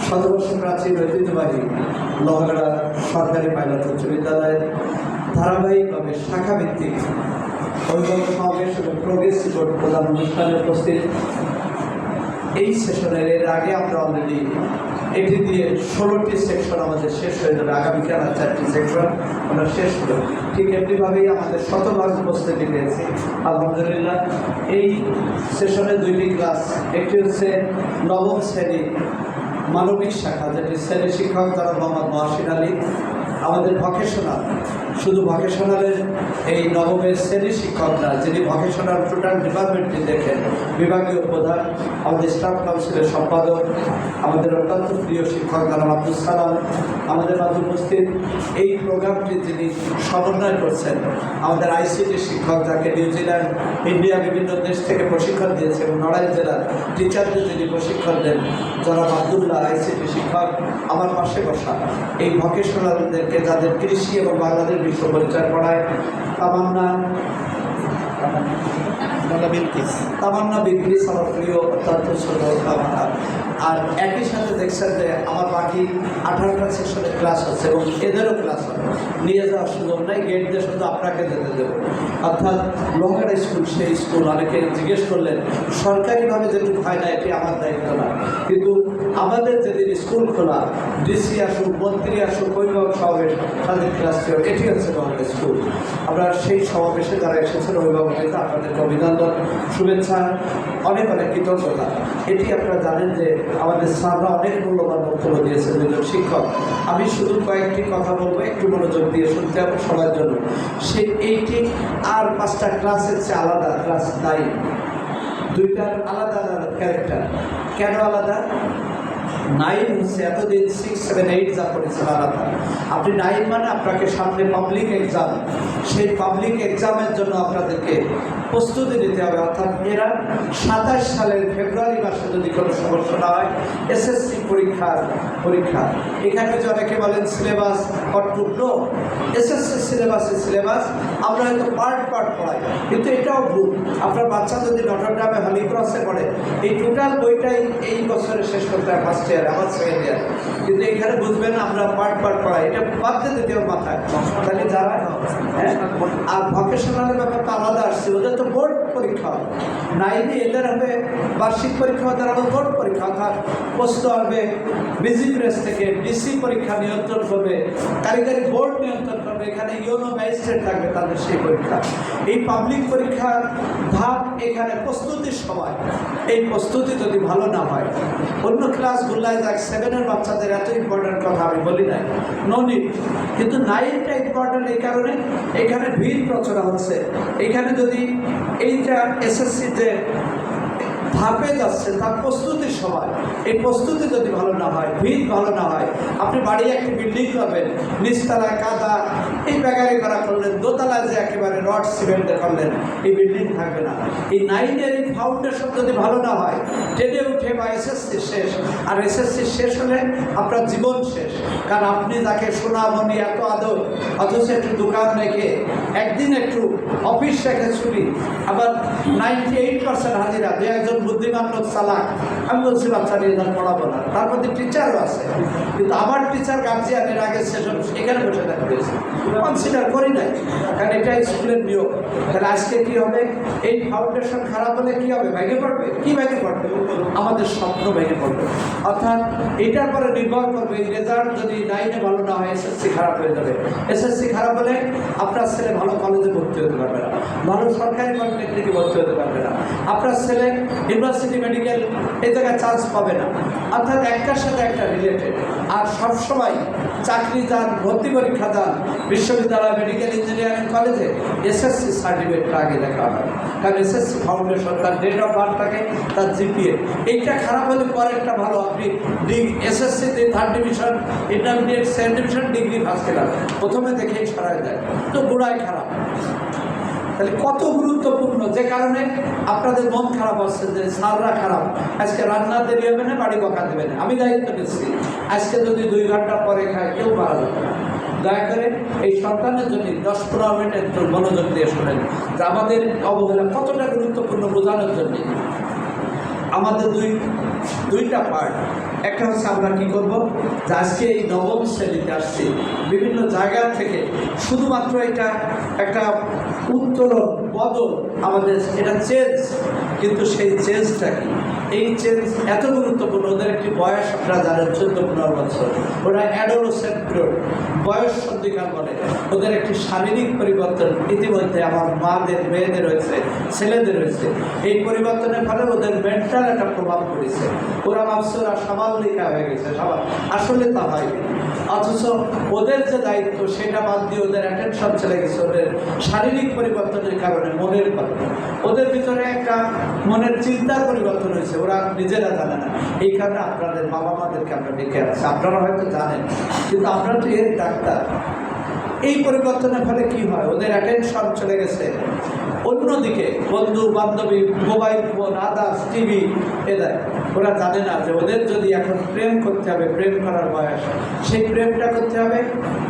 শতবর্ষ প্রাচীন ঐতিহ্যবাহী লোহাগড়া সরকারি পাইলট উচ্চ বিদ্যালয়ের ধারাবাহিকভাবে শাখাভিত্তিক অভিভাবক সমাবেশ এবং প্রোগ্রেস রিপোর্ট প্রদান অনুষ্ঠানে উপস্থিত। এই সেশনের এর আগে আমরা অলরেডি এটি দিয়ে 16টি সেকশন আমাদের শেষ হয়ে যাবে। আগামীকাল 4টি সেকশন আমরা শেষ করব। ঠিক এমনিভাবেই আমাদের শতভাগ উপস্থিতি পেয়েছি আলহামদুলিল্লাহ। এই সেশনে 2টি ক্লাস, একটি হচ্ছে নবম শ্রেণী মানবিক শাখা, যেটি শ্রেণী শিক্ষক তারা মোহাম্মদ মহসিন আলী। আমাদের ভকেশনাল, শুধু ভকেশনালের এই নবমের শ্রেণী শিক্ষকরা, যিনি ভকেশনাল টোটাল ডিপার্টমেন্টটি দেখেন, বিভাগীয় প্রধান, আমাদের স্টাফ কাউন্সিলের সম্পাদক, আমাদের অত্যন্ত প্রিয় শিক্ষক জনাব আব্দুল সালাম আমাদের মাঝে উপস্থিত। এই প্রোগ্রামটি যিনি সমন্বয় করছেন, আমাদের আইসিটি শিক্ষক, যাকে নিউজিল্যান্ড, ইন্ডিয়া বিভিন্ন দেশ থেকে প্রশিক্ষণ দিয়েছে, এবং নড়াইল জেলার টিচারদের যিনি প্রশিক্ষণ দেন জনাব আবদুল্লাহ আইসিটি শিক্ষক আমার পাশে বসা। এই ভকেশনালদেরকে, যাদের কৃষি এবং বাংলাদেশ বিশ্ব পরিচয় পড়ায়, তামান্না বিলকিস আমার প্রিয় অত্যন্ত ছোট তামান্না। আর একই সাথে দেখছেন যে আমার বাকি 18টা সেশনের ক্লাস হচ্ছে এবং এদেরও ক্লাস হবে। নিয়ে যাওয়ার সুযোগ নাই, গেট দিয়ে শুধু আপনাকে যেতে দেব। অর্থাৎ লোহাগড়া স্কুল সেই স্কুল, অনেকে জিজ্ঞেস করলেন সরকারিভাবে যেটুকু হয় না এটি আমার দায়িত্ব না, কিন্তু আমাদের যেদিন স্কুল খোলা, ডিসি আসুক, মন্ত্রী আসুক, অভিভাবক সমাবেশ, তাদের ক্লাস ছিল, এটি হচ্ছে লোহাগড়া স্কুল। আমরা সেই সমাবেশে যারা এসেছেন অভিভাবকদের আপনাদেরকে অভিনন্দন, শুভেচ্ছা, অনেক অনেক কৃতজ্ঞতা। এটি আপনারা জানেন যে আমাদের স্যাররা অনেক মূল্যবান বক্তব্য দিয়েছেন, দুজন শিক্ষক। আমি শুধু কয়েকটি কথা বলবো, একটু মনোযোগ দিয়ে শুনতে হবে সবার জন্য। সেই 8 আর 5টা ক্লাসের চেয়ে আলাদা, ক্লাস 9, 2টার আলাদা আলাদা ক্যারেক্টার। কেন আলাদা? 9 হচ্ছে এতদিন 6, 7, 8 যা করেছেন আলাদা। আপনি 9 মানে আপনাকে সামনে পাবলিক এক্সাম, সেই পাবলিক এক্সামের জন্য আপনাদেরকে প্রস্তুতি নিতে হবে। অর্থাৎ এরা 27 সালের ফেব্রুয়ারি মাসে যদি কোনো সমস্যা না হয়, এসএসসি পরীক্ষা এখানে যে অনেকে বলেন সিলেবাস কতটুকু, এসএসসি সিলেবাস আমরা হয়তো পার্ট পড়াই, কিন্তু এটাও ভুল। আপনার বাচ্চা যদি নটরডেমে হলি ক্রসে পড়ে, এই টোটাল বইটাই এই বছরে শেষ করতে হয়, ফার্স্ট ইয়ার, আমার সেকেন্ড ইয়ার, কিন্তু এখানে বুঝবেন আমরা পার্ট পড়াই, এটা বাদ দিতে দিতে মাথায়। তাহলে যারা আর ভকেশনালের ব্যাপারটা আলাদা আসছে, ওদের তো বোর্ড পরীক্ষা হবে। 9 এদের হবে বার্ষিক পরীক্ষা, ওদের হবে বোর্ড পরীক্ষা। অর্থাৎ প্রশ্ন হবে বিজি প্রেস থেকে, ডিসি পরীক্ষা নিয়ন্ত্রণ করবে, কারিগরি বোর্ড নিয়ন্ত্রণ করবে, এখানে ইউনো ম্যাজিস্ট্রেট থাকবে তাদের সেই পরীক্ষা। এই পাবলিক পরীক্ষার ধাপ এখানে প্রস্তুতির সময়, এই প্রস্তুতি যদি ভালো না হয়, অন্য ক্লাসগুলোয় যাক 7-এর বাচ্চাদের এত ইম্পর্ট্যান্ট কথা আমি বলি নাই, নো নিড, কিন্তু 9টা ইম্পর্ট্যান্ট এই কারণে এখানে ভিড় প্রচুর হচ্ছে। এখানে যদি এইটা এসএসসিতে ধাপে যাচ্ছে, তার প্রস্তুতির সময় এই প্রস্তুতি যদি ভালো না হয়, ভিত ভালো না হয়, আপনি বাড়ি একটি বিল্ডিং করবেন, নিচতলায় কাদা এই ব্যাগারি করা করলেন, দোতলায় যে একেবারে রড সিমেন্টে করলেন, এই বিল্ডিং থাকবে না। এই 9-এর এই ফাউন্ডেশন যদি ভালো না হয়, টেনে উঠে বা এসএসসি শেষ, আর এসএসসি শেষ হলে আপনার জীবন শেষ। কারণ আপনি যাকে সোনামণি এত আদর, অথচ একটু দোকান রেখে, একদিন একটু অফিস রেখে ছুটি, আবার 98% হাজিরা, যে একজন বুদ্ধিমান লোক চালাক, আমি বলছি বাচ্চা নিয়ে যান, পড়াবো না, তার মধ্যে টিচারও আছে, কিন্তু আমার টিচার গার্জিয়ানের আগে সেশন এখানে বসে থাকতে হয়েছে, কনসিডার করি নাই, কারণ এটা স্কুলের নিয়ম। তাহলে আজকে কী হবে? এই ফাউন্ডেশন খারাপ হলে কী হবে? ভেঙে পড়বে। কি ভেঙে পড়বে? আমাদের স্বপ্ন ভেঙে পড়বে। অর্থাৎ এটার পরে নির্ভর করবে, এই রেজাল্ট যদি 9-এ ভালো না হয়, এসএসসি খারাপ হয়ে যাবে। এসএসসি খারাপ হলে আপনার ছেলে ভালো কলেজে ভর্তি হতে পারবে না, ভালো সরকারি পলিটেকনিকে ভর্তি হতে পারবে না, আপনার ছেলে ইউনিভার্সিটি মেডিকেল এই জায়গায় চান্স পাবে না। অর্থাৎ একটার সাথে একটা রিলেটেড। আর সবসময় চাকরি যান, ভর্তি পরীক্ষা যান, বিশ্ববিদ্যালয়, মেডিকেল, ইঞ্জিনিয়ারিং কলেজে এসএসসি সার্টিফিকেটটা আগে দেখা হয়, কারণ এসএসসি ফাউন্ডেশন, তার ডেট অফ বার্থ থাকে, তার জিপিএ, এইটা খারাপ হলে পরেরটা ভালো। আপনি এসএসসিতে 3rd division, intermediate 2nd division, degree first class, প্রথমে দেখেই সরাই দেয়, তো গোড়ায় খারাপ। তাহলে কত গুরুত্বপূর্ণ, যে কারণে আপনাদের মন খারাপ হচ্ছে যে স্যাররা খারাপ, আজকে রান্না দেরি হবে না, বাড়ি বকা দেবে না। আমি দায়িত্ব নিচ্ছি, আজকে যদি 2 ঘন্টা পরে খায়, কেউ মারা যাবে না। দয়া করে এই সন্তানের জন্য 10-15 মিনিট একটু মনোযোগ দিয়ে শোনেন যে আমাদের অবহেলা কতটা গুরুত্বপূর্ণ বোঝানোর জন্য। আমাদের দুইটা পার্ট, একটা হচ্ছে আমরা কি করব, যে আজকে এই নবম শ্রেণীতে আসছি বিভিন্ন জায়গা থেকে, শুধুমাত্র এটা একটা উত্তরণ বদল, আমাদের এটা চেঞ্জ, কিন্তু সেই চেঞ্জটা কি, এই চেঞ্জ এত গুরুত্বপূর্ণ। ওদের একটি বয়স আপনারা জানেন 14-15 বছর, ওরা অ্যাডোলেসেন্ট পিরিয়ড, বয়স সন্ধিকাল বলে। ওদের একটি শারীরিক পরিবর্তন ইতিমধ্যে আমার মাদের, মেয়েদের হয়েছে, ছেলেদের হয়েছে। এই পরিবর্তনের ফলে ওদের মেন্টাল একটা প্রভাব পড়েছে। ওরা ভাবছে ওরা সামালিকা হয়ে গেছে, আসলে তা হয়নি। অথচ ওদের যে দায়িত্ব সেটা বাদ দিয়ে ওদের অ্যাটেনশন চলে গেছে ওদের শারীরিক পরিবর্তনের কারণে, মনের কারণে। ওদের ভিতরে একটা মনের চিন্তার পরিবর্তন হয়েছে, ওরা নিজেরা জানে না। এই কারণে আপনাদের বাবা মাদেরকে আমরা ডেকে আসছি, আপনারা হয়তো জানেন, কিন্তু আপনারা তো এর ডাক্তার। এই পরিবর্তনের ফলে কি হয়, ওদের অ্যাটেনশন চলে গেছে অন্যদিকে, বন্ধু বান্ধবী, মোবাইল ফোন, আদার্স, টিভি, এদের ওরা জানে না যে ওদের যদি এখন প্রেম করতে হবে, প্রেম করার বয়স, সেই প্রেমটা করতে হবে।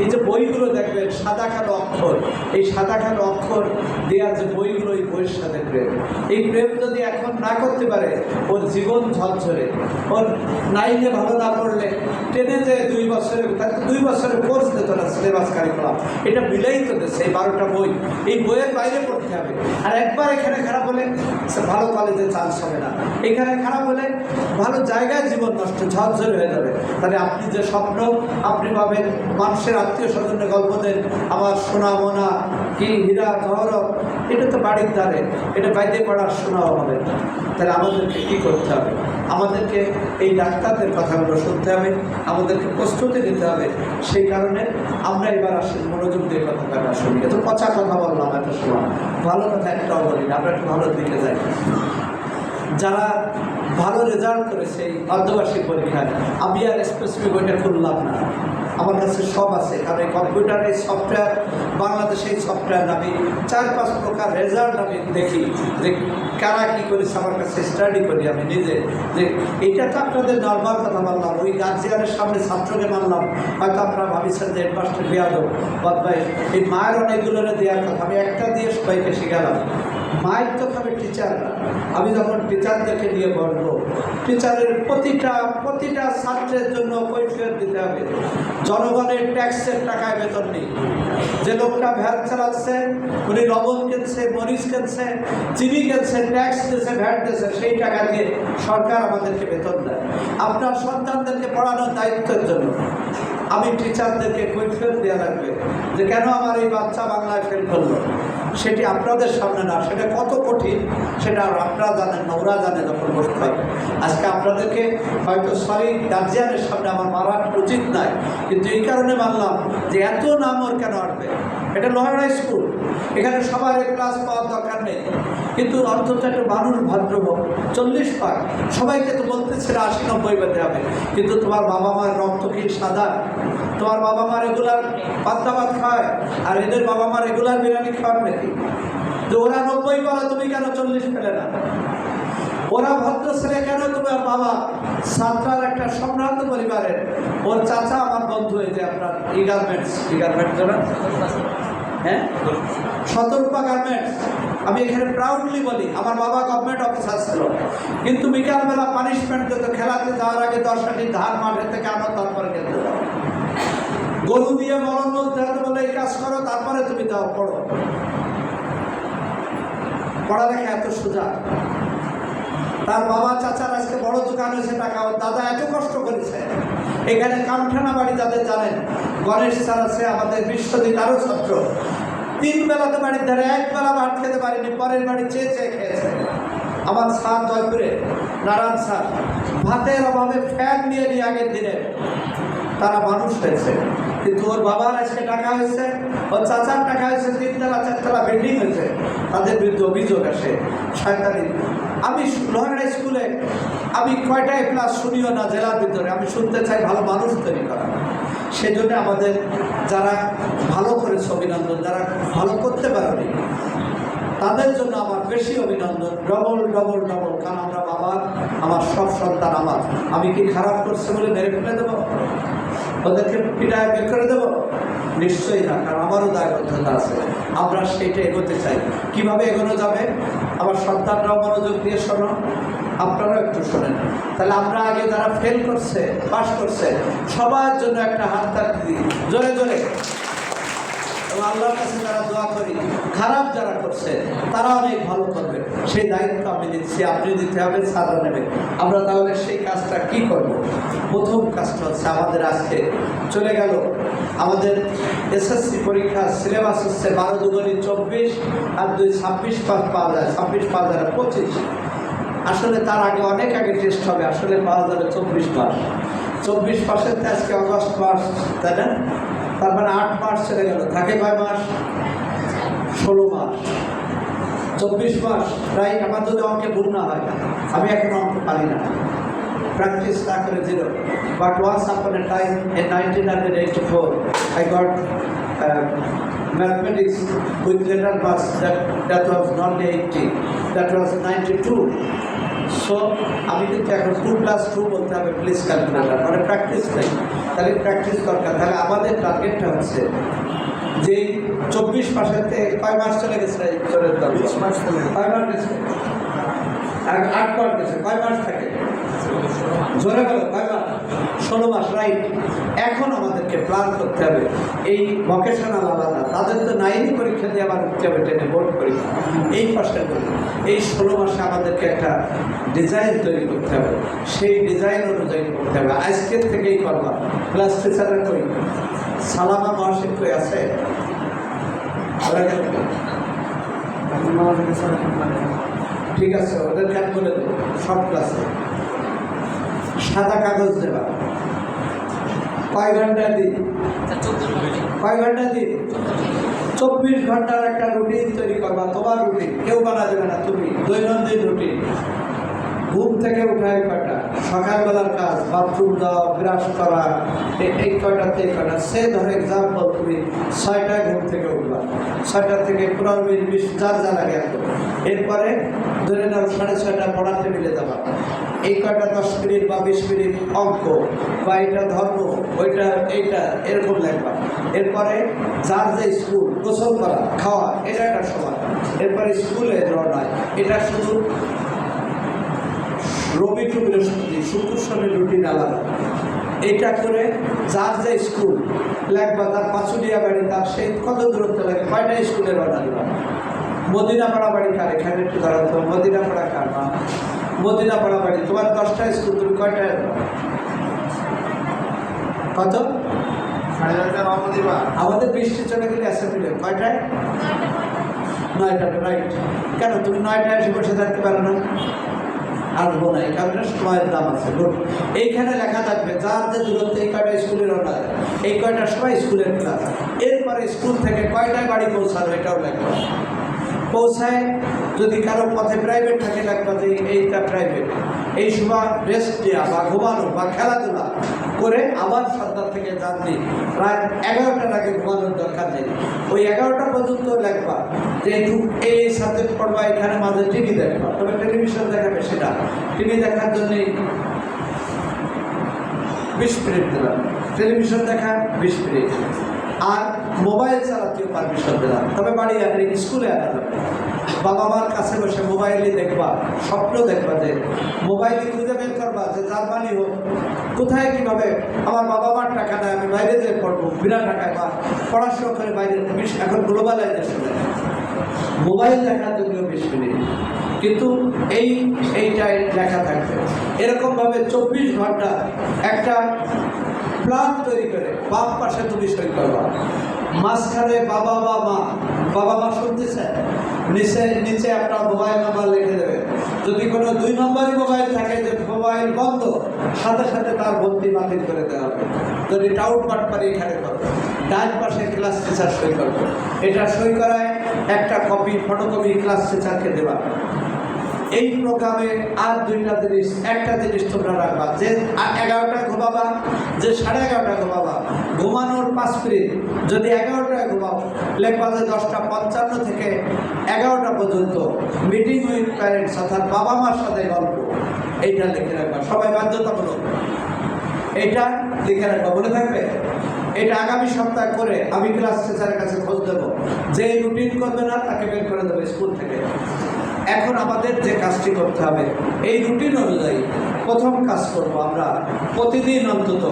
এই যে বইগুলো দেখবেন সাদা কালো অক্ষর, এই সাদা কালো অক্ষর দেওয়ার যে বইগুলো, এই বইয়ের সাথে প্রেম। এই প্রেম যদি এখন না করতে পারে, ওর জীবন ঝরঝরে। ওর 9-এ ভালো না পড়লে 10-এ যে 2 বছরের কোর্স দিত না, সিলেবাস কারিকুলাম, এটা মিলেই তো দিচ্ছে এই 12টা বই। এই বইয়ের বাইরে পড়তে হবে। আর একবার এখানে খারাপ হলে ভালো কলেজে চান্স হবে না, এখানে খারাপ হলে ভালো জায়গায় জীবন নষ্ট, ঝরঝরে হয়ে যাবে। তাহলে আপনি যে স্বপ্ন আপনি পাবেন, মানুষের আত্মীয় স্বজনের গল্প দেন, আমার সোনা মোনা কি হীরা জহরত, এটা তো বাড়ির ধারে, এটা বাইরে পড়ার শোনাও হবে না। তাহলে আমাদেরকে কী করতে হবে, আমাদেরকে এই ডাক্তারদের কথাগুলো শুনতে হবে, আমাদেরকে প্রস্তুতি নিতে হবে। সেই কারণে আমরা এবার আসি মনোযোগ দিয়ে কথাটা শুনি। এত পচা কথা বললাম এত সময়, ভালো কথা একটাও বলি না, আমরা একটু ভালোর দিকে যাই। যারা ভালো রেজাল্ট করেছে এই অর্ধবার্ষিক পরীক্ষায়, আমি আর স্পেসিফিক ওইটা খুললাম না, আমার কাছে সব আছে। কারণ এই কম্পিউটার, এই সফটওয়্যার, বাংলাদেশে এই সফটওয়্যার আমি 4-5 প্রকার রেজাল্ট আমি দেখি, যে কারা কী করেছে, আমার কাছে স্টাডি করি আমি নিজে। যে এইটা তো আপনাদের নর্মাল কথা বললাম, ওই গার্জিয়ানের সামনে ছাত্রকে মানলাম, হয়তো আপনারা ভাবিছেন যে হেডমাস্টার বেয়াদব বদমাইশ। এই মায়ের অনেকগুলো দেওয়ার কথা, আমি একটা দিয়ে সবাইকে শেখালাম। মায়ের তো খাবে টিচাররা। আমি যখন টিচারদেরকে নিয়ে বলবো, টিচারের প্রতিটা ছাত্রের জন্য কৈফিয়ত দিতে হবে। জনগণের ট্যাক্সের টাকায় বেতন নেই। যে লোকটা ভ্যাট চালাচ্ছে, উনি লবণ কিনছে, মরিচ কিনছে, চিনি কিনছে, ট্যাক্স দিয়েছে, ভ্যাট দিয়েছে, সেই টাকা দিয়ে সরকার আমাদেরকে বেতন দেয়। আপনার সন্তানদেরকে পড়ানোর দায়িত্বের জন্য আমি টিচারদেরকে কৈফিয়ত দেওয়া লাগবে যে কেন আমার এই বাচ্চা বাংলায় ফেল করলো। সেটি আপনাদের সামনে না, সেটা কত কঠিন সেটা আপনারা জানেন না, ওরা জানে যখন বসতে হবে। আজকে আপনাদেরকে হয়তো সরি গার্জিয়ানের সামনে আমার মারা উচিত নয়, কিন্তু এই কারণে মানলাম যে এত নাম ওর কেন আসবে। এটা লোহার হাই স্কুল, এখানে সবার ক্লাস পাওয়ার দরকার নেই, কিন্তু অন্তত একটা মানুষ ভদ্র হোক। 40 পাক সবাইকে তো বলতেছিল 80-90 পেতে হবে, কিন্তু তোমার বাবা মার রক্ত কি সাদা? তোমার বাবা মা রেগুলার পান্তা ভাত খায়, আর এদের বাবা মা রেগুলার বিরিয়ানি খাওয়ার নাকি? তো ওরা 90 পালা, তুমি কেন 40 পেলে না? ওরা ভদ্র ছেলে কেন? তোমার বাবা ছাত্রার একটা সম্ভ্রান্ত পরিবারের, ওর চাচা আমার বন্ধু, এই যে আপনার গার্মেন্টস যারা, হ্যাঁ, শতরূপা গার্মেন্টস। আমি এখানে প্রাউডলি বলি আমার বাবা গভর্নমেন্ট অফিসার ছিল, কিন্তু বিকালবেলা পানিশমেন্ট দিত, খেলাতে যাওয়ার আগে 10 মিনিট ধার মাঠে থেকে আনো, তারপরে খেলতে যাও। গরু দিয়ে মরণ বলতে হতে বলে এই কাজ করো, তারপরে তুমি যাও পড়ো। পড়ালেখা এত সোজা। তার বাবা চাচার আজকে বড় দোকান হয়েছে, টাকা, দাদা এত কষ্ট করেছে। এখানে কামঠানা বাড়ি যাদের জানেন, গণেশ স্যার আছে, আমাদের বিশ্বজিৎ আরও ছাত্র, 3 বেলাতে বাড়ির ধারে 1 বেলা ভাত খেতে পারেনি, পরের বাড়ি চেয়ে খেয়েছে। আমার স্যার জয়পুরে, নারায়ণ স্যার, ভাতের অভাবে ফ্যান নিয়ে আগের দিনে তারা মানুষ হয়েছে। কিন্তু ওর বাবার আজকে টাকা হয়েছে, ওর চাচার টাকা হয়েছে, 3-তলা 4-তলা বিল্ডিং হয়েছে, তাদের বিরুদ্ধে অভিযোগ আসে শয়তানি। আমি লোহার স্কুলে আমি কয়টায় ক্লাস শুনিও না জেলার ভিতরে, আমি শুনতে চাই ভালো মানুষ তৈরি করা। সেজন্য আমাদের যারা ভালো করেছে অভিনন্দন, যারা ভালো করতে পারেনি তাদের জন্য আমার বেশি অভিনন্দন, ডবল ডবল ডবল। কারণ আমরা বাবা, আমার সব সন্তান আমার, আমি কি খারাপ করছে বলে মেরে ফেলে দেবো? ওদেরকে পিটায় বের করে দেবো? নিশ্চয়ই না, কারণ আমারও দায়বদ্ধতা আছে। আমরা সেইটা এগোতে চাই। কিভাবে এগোনো যাবে? আমার সন্তানরাও মনোযোগ দিয়ে শোনো, আপনারাও একটু শোনেন। তাহলে আমরা আগে যারা ফেল করছে, পাস করছে, সবার জন্য একটা হাত তালি দিই জোরে জোরে। এবং আল্লাহর কাছে যারা দোয়া করি, খারাপ যারা করছে তারা অনেক ভালো করবে, সেই দায়িত্ব আমি দিচ্ছি, আপনি দিতে হবে, সাদা নেবে। আমরা তাহলে সেই কাজটা কি করব? প্রথম কাজটা হচ্ছে আমাদের আজকে চলে গেল আমাদের এসএসসি পরীক্ষা সিলেবাস হচ্ছে 12 দুগুণে 24 আর 2 26 পাস পাওয়া যায়, 26 পাওয়া যায় 25। আসলে তার আগে অনেক আগে টেস্ট হবে, আসলে পাওয়া যাবে 24 পাস। 24 পাসের তো আজকে অগস্ট মাস, তাই না? তার মানে 8 মাস চলে গেল, থাকে কয় মাস? 16 মাস। 24 মাস রাইট। আমার যদি অঙ্কে ভুল না হয়, আমি এখন অঙ্ক পারি না, প্র্যাকটিস না করে zero. But once upon a time in 1984 I got mathematics with letter pass that was not 80, that was 92. So আমি কিন্তু এখন 2+2 বলতে হবে, প্লিজ ক্যালকুলেটার, মানে প্র্যাকটিস নেই। তাহলে প্র্যাকটিস দরকার। তাহলে আমাদের টার্গেটটা হচ্ছে যে 24 মাসেতে কয় মাস চলে গেছে? চলে 20 মাস চলে, কয় মাস গেছে? 8 মাস গেছে। কয় মাস থাকে? জোরে বলো, কয় মাস? 16 মাস, রাইট। এখন আমাদেরকে প্ল্যান করতে হবে। এই ভোকেশনাল আলাদা, তাদের তো 9 পরীক্ষা দিয়ে আবার উঠতে হবে 10 বোর্ড পরীক্ষা, এই পাশটা করি। এই 16 মাসে আমাদেরকে একটা ডিজাইন তৈরি করতে হবে, সেই ডিজাইন অনুযায়ী করতে হবে। আজকের থেকেই করবা। ক্লাস টিচাররা কই? সালামা মহাশিক্ষক আছে? ঠিক আছে, ওদের কাজ করে দেবো সব ক্লাসে। সাদা কাগজ দেবা। কয় ঘন্টা দিন? কয় ঘন্টা দিন? 24 ঘন্টার একটা রুটিন তৈরি করবা, তোমার রুটিন, কেউ বানা দেবে না, তুমি দৈনন্দিন রুটিন। ঘুম থেকে উঠায় কয়টা? সকালবেলার কাজ, বাথরুম যাওয়া, ব্রাশ করা, এই কয়টাতে এই কয়টা। সে ধরো এক্সাম্পল, তুমি 6টায় ঘুম থেকে উঠবা, 6টা থেকে 15 মিনিট 20 যার যা লাগে এত। এরপরে ধরে নাও 6:30 পড়ার টেবিলে যাবা, এই কয়টা 10 মিনিট বা 20 মিনিট অঙ্ক বা এটা ধর্ম, ওইটা এইটা এরকম লাগবা। এরপরে যার যে স্কুল, গোসল করা, খাওয়া, এটা একটা সময়। এরপরে স্কুলে রওনা, এটা শুধু রবি টু বৃহস্পতি, শুক্র শনির রুটিন আলাদা। এটা করে যার যে স্কুল লাগবা, তার পাঁচুলিয়া বাড়ি, তার সেই কত দূরত্ব লাগে, কয়টা স্কুলে রওনা দেবা? মদিনাপাড়া বাড়ি কার? এখানে একটু দাঁড়াতে হবে। মদিনাপাড়া কার? মা মদিনাপাড়া বাড়ি। তোমার 10টা স্কুল, তুমি কয়টায়? কত? 9:30 রওনা দিবা। আমাদের বৃষ্টি চলে গেলে অ্যাসেম্বলি কয়টায়? 9টা, রাইট। কেন তুমি 9টায় এসে বসে থাকতে পারো না? আসবো না, এই কারণে সময়ের দাম আছে। এইখানে লেখা থাকবে যার যে দূরত্ব, এই কয়টা স্কুলের রওনা, এই কয়টার সময় স্কুলের ক্লাস। এরপরে স্কুল থেকে কয়টায় বাড়ি পৌঁছানো, এটাও লেখা। পৌঁছায় যদি কারো পথে প্রাইভেট থাকে, লাগবে যে এইটা প্রাইভেট, এই সময় রেস্ট দেওয়া বা ঘুমানো বা খেলাধুলা করে আবার 7টা থেকে জার্নি, প্রায় 11টার আগে ঘুমানোর দরকার নেই। ওই 11টা পর্যন্ত লাগবা যে এই সাবজেক্ট পড়বা, এখানে মাঝে টিভি দেখবা, তবে টেলিভিশন দেখাবে সেটা। টিভি দেখার জন্যে 20 মিনিট দিলাম, টেলিভিশন দেখা 20 মিনিট, আর মোবাইল চালাতেও পারমিশন দিলাম, তবে বাড়ি স্কুলে আনা যাবে। বাবা মার কাছে বসে মোবাইলে দেখবা, স্বপ্ন দেখবা, যে মোবাইলে খুঁজে বের করবা যে জার্মানি হোক, কোথায় কীভাবে আমার বাবা মার টাকা নেয়, আমি বাইরে যেয়ে পড়বো বিনা টাকায়, বা পড়াশোনা করে বাইরে। এখন গ্লোবালাইজেশনে মোবাইল দেখার জন্য 20 মিনিট, কিন্তু এইটাই লেখা থাকবে। এরকমভাবে 24 ঘন্টা একটা প্ল্যান তৈরি করে বাম পাশে তুমি সই করবা, মাঝখানে বাবা বা মা, বাবা মা শুনতেছে, নিচে একটা মোবাইল নাম্বার লিখে দেবে। যদি কোনো 2 নম্বরই মোবাইল থাকে, যে মোবাইল বন্ধ, সাথে সাথে তার ভর্তি বাতিল করে দেওয়া হবে। যদি টাউট বাটপারি এখানে করবে, ডান পাশে ক্লাস টিচার সই করবে। এটা সই করায় একটা কপি, ফটোকপি ক্লাস টিচারকে দেওয়া। এই প্রোগ্রামে আর 2টা জিনিস, একটা জিনিস তোমরা রাখবা, যে 11টায় ঘুমাবা, যে 11:30 ঘুমাবা, ঘুমানোর 5 মিনিট যদি 11টায় ঘুমাও, লেখবা যে 10:55 থেকে 11টা পর্যন্ত মিটিং উইথ প্যারেন্টস, অর্থাৎ বাবা মার সাথে গল্প, এইটা লিখে রাখবা। সবাই বাধ্যতামূলক এটা লিখে রাখবো, মনে থাকবে। এটা আগামী সপ্তাহ করে আমি ক্লাস টিচারের কাছে খোঁজ দেবো, যে রুটিন করবে না তাকে বের করে দেবো স্কুল থেকে। এখন আমাদের যে কাজটি করতে হবে, এই রুটিন অনুযায়ী প্রথম কাজ করব, আমরা প্রতিদিন অন্তত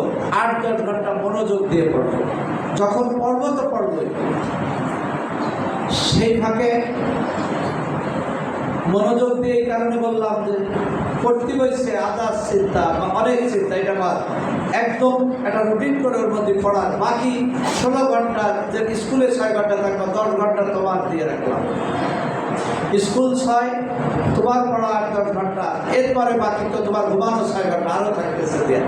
8-10 ঘন্টা মনোযোগ দিয়ে পড়ব। যখন পড়ব তো পড়বই, সেই ফাঁকে মনোযোগ দিয়ে এই কারণে বললাম যে পড়তে বসে আদার চিন্তা বা অনেক চিন্তা, এটা বাদ, একদম একটা রুটিন করে ওর মধ্যে পড়ার। বাকি 16 ঘন্টা যে স্কুলে 6 ঘন্টা থাকবে, 10 ঘন্টা তোমার দিয়ে রাখলাম। স্কুল 6, তোমার পড়া 8-10 ঘন্টা, এরপরে বাকি তো তোমার ঘুমানো 6 ঘন্টা আরও থাকতেছে দিয়ে।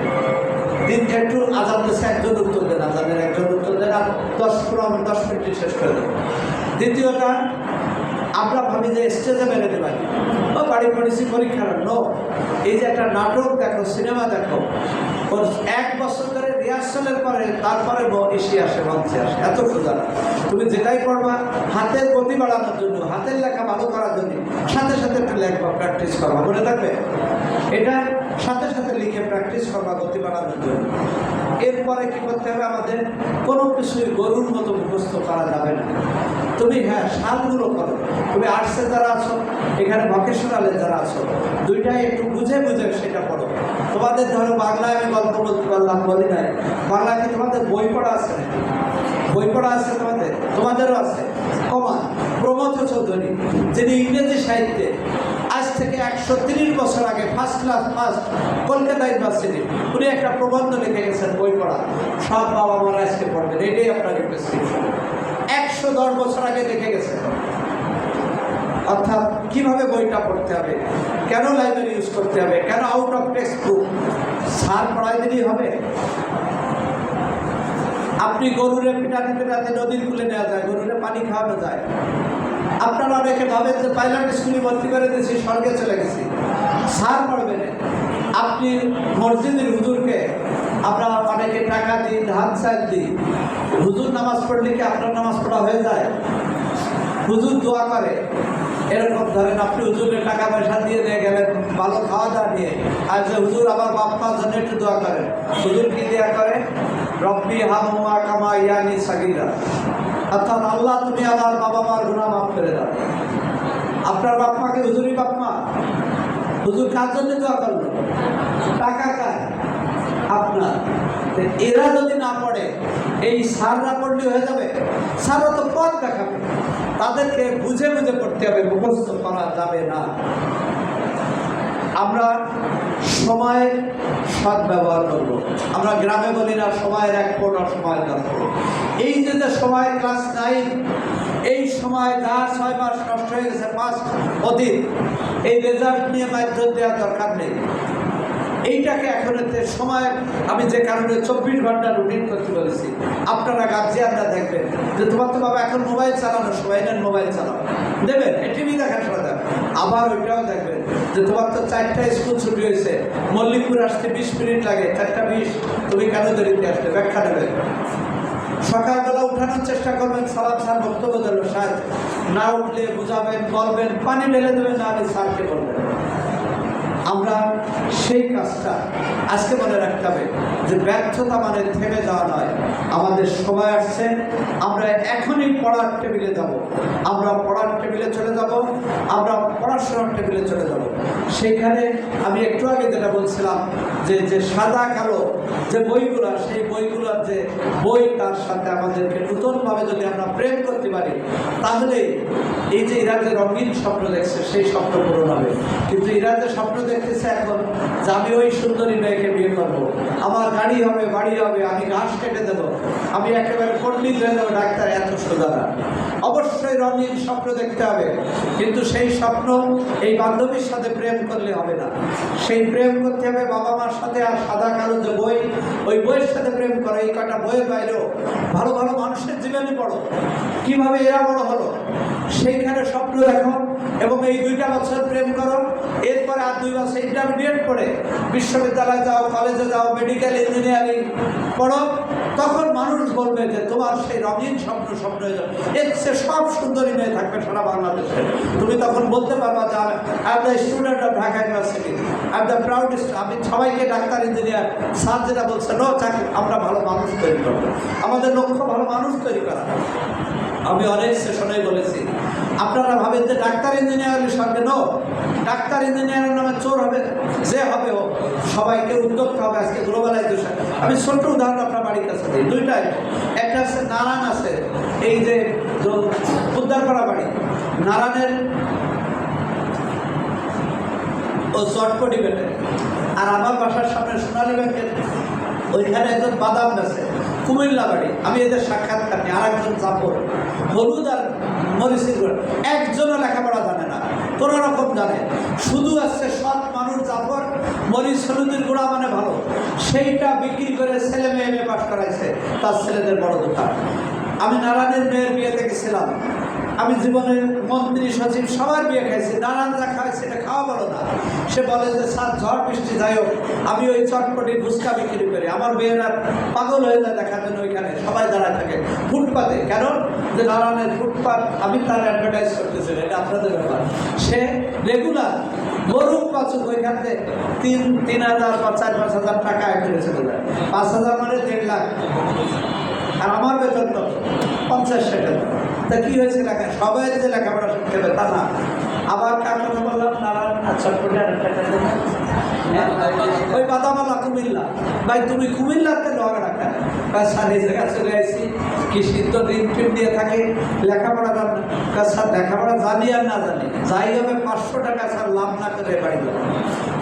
দিন একটু আজান দেশে একজন উত্তর দেন, আজানের একজন উত্তর দেন, আর 10 মিনিট শেষ করে দেন। দ্বিতীয়টা, আমরা ভাবি যে স্টেজে মেনে পারি ও বাড়ি পড়েছি পরীক্ষা নো, এই যে একটা নাটক দেখো, সিনেমা দেখো, ওর 1 বছর ধরে রিহার্সালের পরে তারপরে এসে আসে, মঞ্চে আসে, এত সোজা না। তুমি যেটাই করবা হাতের গতি বাড়ানোর জন্য, হাতের লেখা ভালো করার জন্য সাথে সাথে একটু লেখবা, প্র্যাকটিস করবা, মনে থাকবে। এটা সাথে সাথে লিখে প্র্যাকটিস করবা গতি বাড়ানোর জন্য। এরপরে কি করতে হবে, আমাদের কোনো কিছুই গরুর মতো মুখস্থ করা যাবে না। তুমি হ্যাঁ সালগুলো করো, তুমি আর্টসে যারা আছো, এখানে ভকেশনালে যারা আছো, দুইটাই একটু বুঝে বুঝে সেটা পড়ো। তোমাদের ধরো বাংলায় আমি গল্প বলতে পারলাম, বলি নাই, বাংলায় কি তোমাদের বই পড়া আছে নাকি? বই পড়া আছে তোমাদের? তোমাদেরও আছে। কমান প্রমথ চৌধুরী, যিনি ইংরেজি সাহিত্যে আজ থেকে 130 বছর আগে first class first Kolkata university, উনি একটা প্রবন্ধ লিখে গেছেন, বই পড়া সব বাবা মারা আজকে পড়বেন, এটাই আপনার প্রেসক্রিপশন। 110 বছর আগে লিখে গেছেন। অর্থাৎ কীভাবে বইটা পড়তে হবে, কেন লাইব্রেরি ইউজ করতে হবে, কেন আউট অফ টেক্সট বুক, সার পড়াই দিলেই হবে? আপনি গরুরে পিটাতে পিটাতে নদীর কূলে নেওয়া যায়, গরুরে পানি খাওয়ানো যায়। আপনারা অনেকে ভাবেন যে পাইলট স্কুলে ভর্তি করে দিয়েছি, স্বর্গে চলে গেছি, সার পড়বেন। আপনি মসজিদের হুজুরকে, আমরা অনেকে টাকা দিই, ধান চাল দিই, হুজুর নামাজ পড়লে কি আপনার নামাজ পড়া হয়ে যায়? হুজুর দোয়া করে, এরকম ধরেন আপনি হুজুরের টাকা পয়সা দিয়ে নিয়ে গেলেন, ভালো খাওয়া দাওয়া নিয়ে, আর যে হুজুর আমার বাপ মার জন্য একটু দোয়া করেন, হুজুর কি দেয়া করে? রব্বি হামুমা কামা ইয়ানি সাগীরা, অর্থাৎ আল্লাহ তুমি আমার বাবা মার গুনাহ মাফ করে দাও। আপনার বাপ মাকে হুজুরই বাপ মা, হুজুর কার জন্য দোয়া করলো? টাকা কার? আপনার। এরা যদি না পড়ে, এই সাররা পড়লে হয়ে যাবে? সাররা তো পথ দেখাবে, তাদেরকে বুঝে বুঝে পড়তে হবে, মুখস্থ করা যাবে না। আমরা সময়ের সৎ ব্যবহার করব। আমরা গ্রামে বলি না সময়ের 1 ফোঁটা, সময়ের 10 ফোঁটা। এই যে সময় ক্লাস 9, এই সময় যা 6 মাস নষ্ট হয়ে গেছে, 5 অতীত, এই রেজাল্ট নিয়ে মাধ্যম দেওয়ার দরকার নেই। এইটাকে এখন সময়, আমি যে কারণে 24 ঘন্টা রুটিন করতে বলেছি, আপনারা গার্জিয়ানরা দেখবেন যে তোমার তো বাবা এখন মোবাইল চালানো, সবাই নেন মোবাইল চালাও, দেবেন, টিভি দেখার সময় দেন। আবার ওইটাও দেখবেন যে তোমার তো 4টায় স্কুল ছুটি হয়েছে, মল্লিকপুর আসতে 20 মিনিট লাগে, 4:20, তুমি কেন দেরিতে আসতে? ব্যাখ্যা দেবেন। সকালবেলা উঠানোর চেষ্টা করবেন, সালাম স্যার বক্তব্য দেবেন, স্যার না উঠলে বুঝাবেন, বলবেন, পানি ঢেলে দেবেন, না আমি স্যারকে বলবেন। আমরা সেই কাজটা আজকে মনে রাখতে হবে যে ব্যর্থতা মানে থেমে যাওয়া নয়। আমাদের সময় আসছে, আমরা এখনই পড়ার টেবিলে যাব, আমরা পড়ার টেবিলে চলে যাব, আমরা পড়াশোনার টেবিলে চলে যাব। সেইখানে আমি একটু আগে যেটা বলছিলাম যে সাদা কালো যে বইগুলো, সেই বইগুলোর যে বই, তার সাথে আমাদেরকে নতুনভাবে যদি আমরা প্রেম করতে পারি, তাহলে এই যে এরা যে রঙিন স্বপ্ন দেখছে সেই স্বপ্ন পূরণ হবে। কিন্তু এরা যে স্বপ্ন দেখতেছে এখন যে আমি ওই সুন্দরী মেয়েকে বিয়ে করবো, আমার গাড়ি হবে, বাড়ি হবে, আমি ঘাস কেটে দেবো, আমি একেবারে পণ্ডিত হয়ে যাবো, ডাক্তার, এত সোজা না। অবশ্যই রঙিন স্বপ্ন দেখতে হবে, কিন্তু সেই স্বপ্ন এই বান্ধবীর সাথে প্রেম করলে হবে না। সেই প্রেম করতে হবে বাবা মার সাথে, আর সাদা কালো যে বই, ওই বইয়ের সাথে প্রেম করো। এই কটা বইয়ের বাইরেও ভালো ভালো মানুষের জীবনী পড়ো, কীভাবে এরা বড় হলো, সেইখানে স্বপ্ন দেখো, এবং এই 2টা বছর প্রেম করো, এরপরে আর 2 বছর ইন্টারমিডিয়েট পড়ে বিশ্ববিদ্যালয়ে যাও, কলেজে যাও, মেডিকেল ইঞ্জিনিয়ারিং পড়ো, তখন মানুষ বলবে যে তোমার সেই রঙিন স্বপ্ন হয়ে যাবে, এর চেয়ে সব সুন্দরী মেয়ে থাকবে সারা বাংলাদেশে। তুমি তখন বলতে পারবা যে I am the student of Dhaka university, I am the প্রাউডেস্ট। আমি সবাইকে ডাক্তার, ইঞ্জিনিয়ার, স্যার যেটা বলছে, নো চাকরি, আমরা ভালো মানুষ তৈরি করবো, আমাদের লক্ষ্য ভালো মানুষ তৈরি করা। আমি অনেক সেশনে বলেছি, আপনারা ভাবেন যে ডাক্তার ইঞ্জিনিয়ারের সঙ্গে, নো, ডাক্তার ইঞ্জিনিয়ারের নামে চোর হবে, যে হবে ও, সবাইকে উদ্যোক্তা হবে। আজকে গ্লোবালাইজেশন, আমি ছোট্ট উদাহরণ আপনার বাড়ির কাছে দিই, 2টাই। একটা আছে নারায়ণ, আছে এই যে উদ্ধারপাড়া বাড়ি, নারায়ণের ও চটপটি পেটে, আর আমার বাসার সামনে সোনালী ব্যাংকের ওইখানে একজন বাদাম গাছে, কুমিল্লা বাড়ি। আমি এদের সাক্ষাৎকার নিই। আর একজন জাফর, হলুদ আর মরিচির গুঁড়া, একজনও লেখাপড়া জানে না, কোনো রকম জানে, শুধু আসছে সৎ মানুষ জাফর, মরিচ হলুদের গুঁড়া মানে ভালো, সেইটা বিক্রি করে ছেলে মেয়ে এমএ পাস করাইছে, তার ছেলেদের বড় দোকান। আমি নারায়ণের মেয়ের বিয়েতে গেছিলাম, আমি জীবনের মন্ত্রী সচিব সবার বিয়ে খাইছি, নানান যা খাওয়াই সেটা খাওয়া বলো না। সে বলে যে স্যার ঝড় বৃষ্টি যাই হোক, আমি ওই চটপটি ফুচকা বিক্রি করি, আমার মেয়েরা পাগল হয়ে যায় দেখার জন্য, ওইখানে সবাই দাঁড়ায় থাকে ফুটপাতে। কেন? যে নারায়ণের ফুটপাত, আমি তার অ্যাডভার্টাইজ করতেছি, এটা আপনাদের ব্যাপার। সে রেগুলার গরু বাছুক ওইখান থেকে 3,000 বা 4-5 হাজার টাকা আয় করেছে, 5,000 মানে 1.5 লাখ। আর আমার বেতন কত? 50 টাকা। তা কী হয়েছে লেখা? সবাই যে লেখাপড়া শিখতে হবে তা না। আবার কার কথা বললাম? নারায়ণ চটপটি আর একটা ওই বাদামালা কুমিল্লা। ভাই তুমি কুমিল্লাতে লগে রাখা, স্যার এই জায়গায় চলে আসছি, কৃষির তো ঋণ টিন দিয়ে থাকে, লেখাপড়া জান না। স্যার লেখাপড়া জানি আর না জানি, যাই হবে 500 টাকা স্যার লাভ না করে বাড়ি দেবো,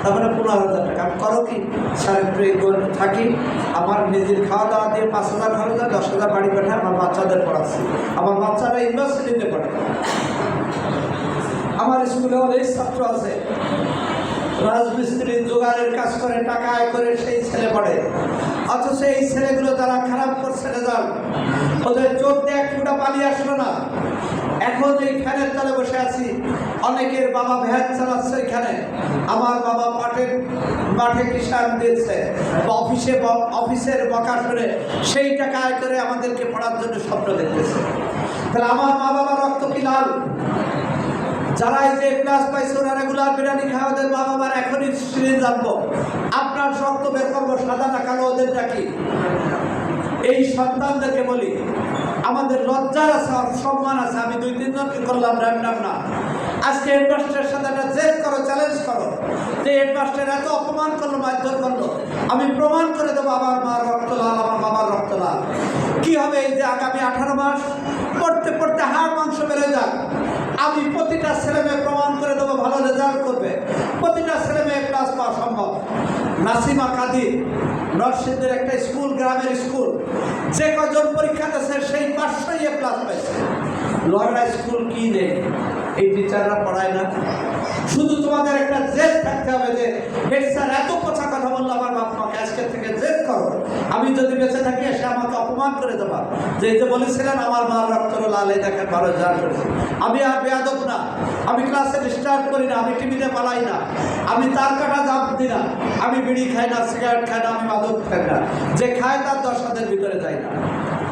তারপরে 15,000 টাকা। আমি করো কি? স্যার একটু থাকি, আমার নিজের খাওয়া দাওয়া দিয়ে 5,000 খরচ হয়, 10,000 বাড়ি পাঠায়, আমার বাচ্চাদের পড়াচ্ছি, আমার বাচ্চারা ইউনিভার্সিটিতে পড়ে। আমার স্কুলে অনেক ছাত্র আছে, রাজমিস্ত্রি জোগাড়ের কাজ করে, টাকা আয় করে, সেই ছেলে পড়ে। অথচ এই ছেলেগুলো যারা খারাপ করছে রেজাল্ট, ওদের চোখ দিয়ে 1 ফোঁটা পানি আসলো না। এখন এই ফ্যানের তলে বসে আছি, অনেকের বাবা ভ্যান চালাচ্ছে এখানে, আমার বাবা মাঠে কিষাণ দিয়েছে, অফিসের বকা শুনে সেই টাকা আয় করে আমাদেরকে পড়ার জন্য স্বপ্ন দেখতেছে। তাহলে আমার মা বাবার রক্ত কি লাল? যারা এই যে ক্লাস পাইছে ওরা রেগুলার বিরিয়ানি খায়, ওদের মা বাবার এখনই স্ক্রিন জানবো, আপনার রক্ত বের করবো, সাদা না কালো, ওদের ডাকি। এই সন্তানদেরকে বলি, আমাদের লজ্জার আছে, সম্মান আছে। আমি 2-3 জনকে করলাম, র্যান্ডাম না। আজকে হেডমাস্টারের সাথে একটা জেদ করো, চ্যালেঞ্জ করো, যে হেডমাস্টার এত অপমান করলো, মারধর করলো, আমি প্রমাণ করে দেবো আমার মার রক্ত লাল, আমার বাবার রক্ত লাল। কি হবে? এই যে আগামী 18 মাস পড়তে পড়তে হাড় মাংস বেড়ে যাক, আমি প্রতিটা ছেলে মেয়ে প্রমাণ করে দেবো ভালো রেজাল্ট করবে, প্রতিটা ছেলে মেয়ে ক্লাস পাওয়া সম্ভব। নাসিমা কাদির, নরসিংদীর একটা স্কুল, গ্রামের স্কুল, যে কজন পরীক্ষা দিয়েছে সেই 500 প্লাস পাইছে। লড়াই স্কুল কি নেই? এই টিচাররা পড়ায় না। শুধু তোমাদের একটা জেদ থাকতে হবে যে হেড স্যার এত পচা কথা বললো আমার বাপ মাকে, আজকের থেকে জেদ করো, আমি যদি বেঁচে থাকি এসে আমাকে অপমান করে দেবা, যে এই যে বলেছিলেন আমার মার রক্ত লাল, এই দেখেন ভালো রেজাল্ট করেছে। আমি আর বেয়াদব না, আমি ক্লাসে ডিস্টার্ব করি না, আমি টিভিতে পালাই না, আমি তার কাটা জাপ দিই না, আমি বিড়ি খাই না, সিগারেট খাই না, আমি মাদক খাই না, যে খায় তার 10 হাতের ভিতরে যায় না।